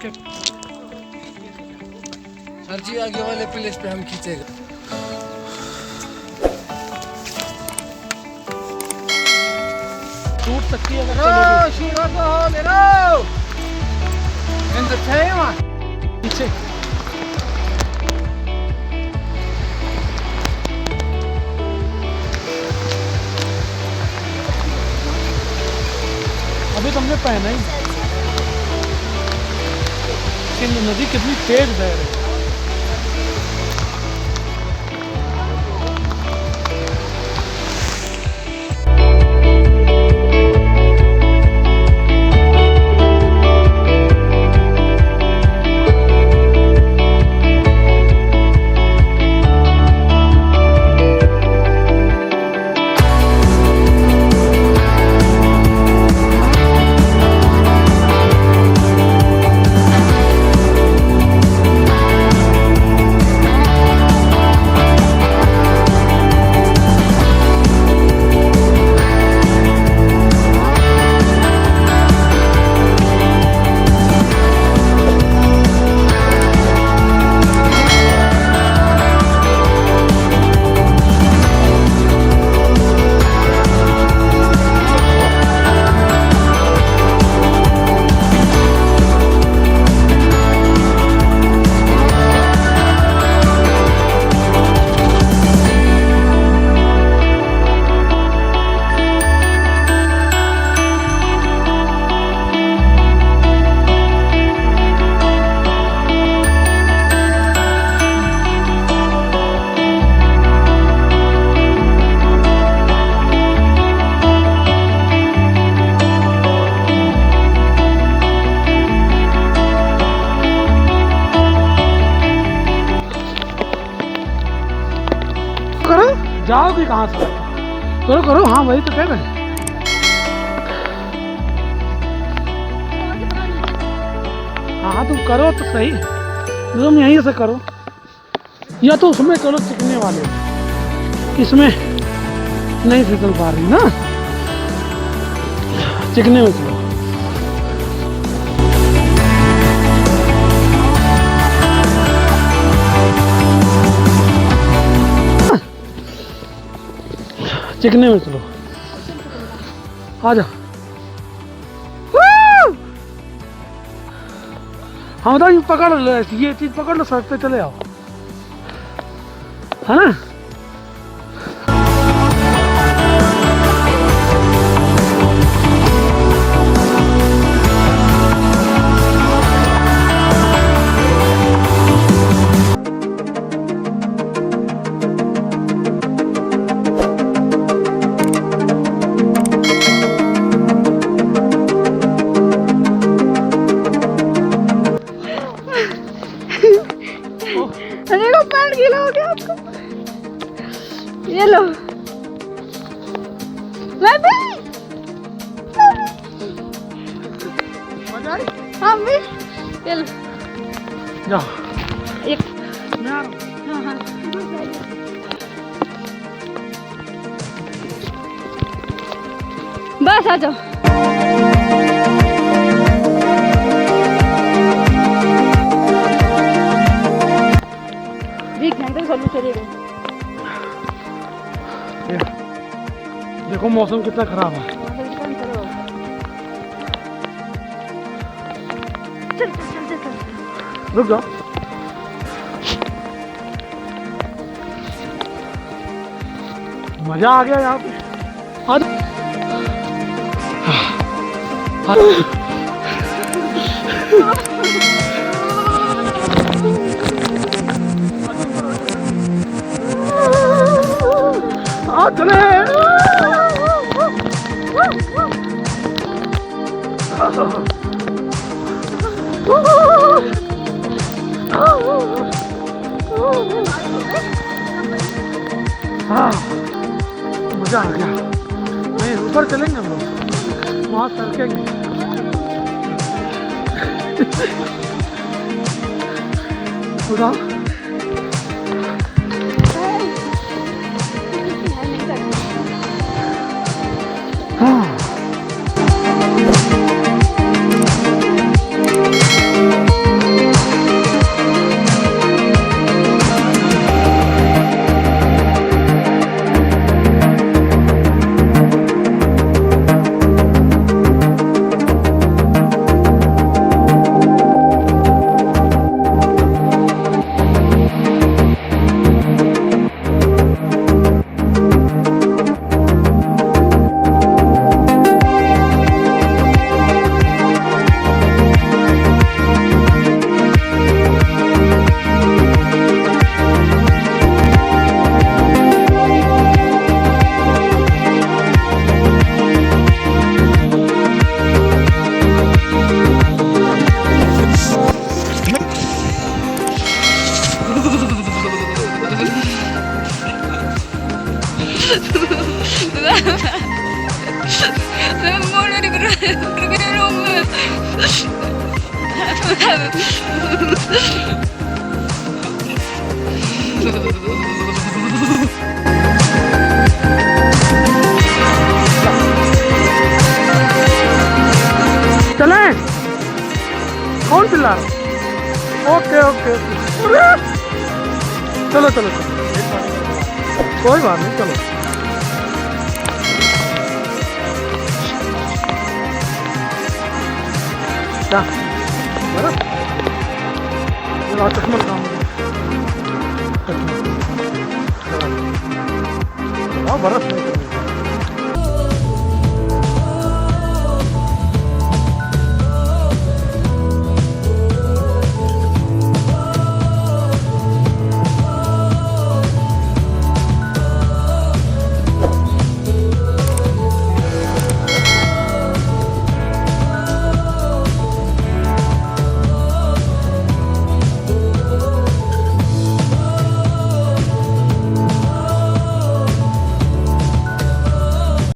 के सर जी आगे वाले प्लेस पे हम खींचेगा। टूट सकती है पीछे। अभी तुमने पहना ही नदी कितनी तेज बह रही है। जाओगी कहाँ से? करो करो, हाँ वही तो कह रहे हैं। हाँ तुम करो तो सही, तुम यहीं से करो या तो उसमें करो चिकने वाले, इसमें नहीं फिसल पा रही ना, चिकने में चलो। चिकने में चलो, आ जाओ। हाँ बताओ, पकड़ लो, ये चीज पकड़ लो, सड़क पे चले आओ, है ना। पैंट गीला हो गया आपका, ये लो। मैं भी हाँ भी, ये लो जाओ। एक मैं आ रहा हूँ। हाँ हाँ बस आ जाओ। देखो मौसम कितना खराब है। रुक जाओ। मजा आ गया यहाँ पे। चले मजा आ गया। नहीं ऊपर चलेंगे हम लोग, वहाँ सरकेंगे। खुदा हाँ चले कौन चिल्ला रहा? ओके ओके ओके चलो चलो चलो कोई बात नहीं चलो क्या बर्फ कश्मीर काम बर्फ नहीं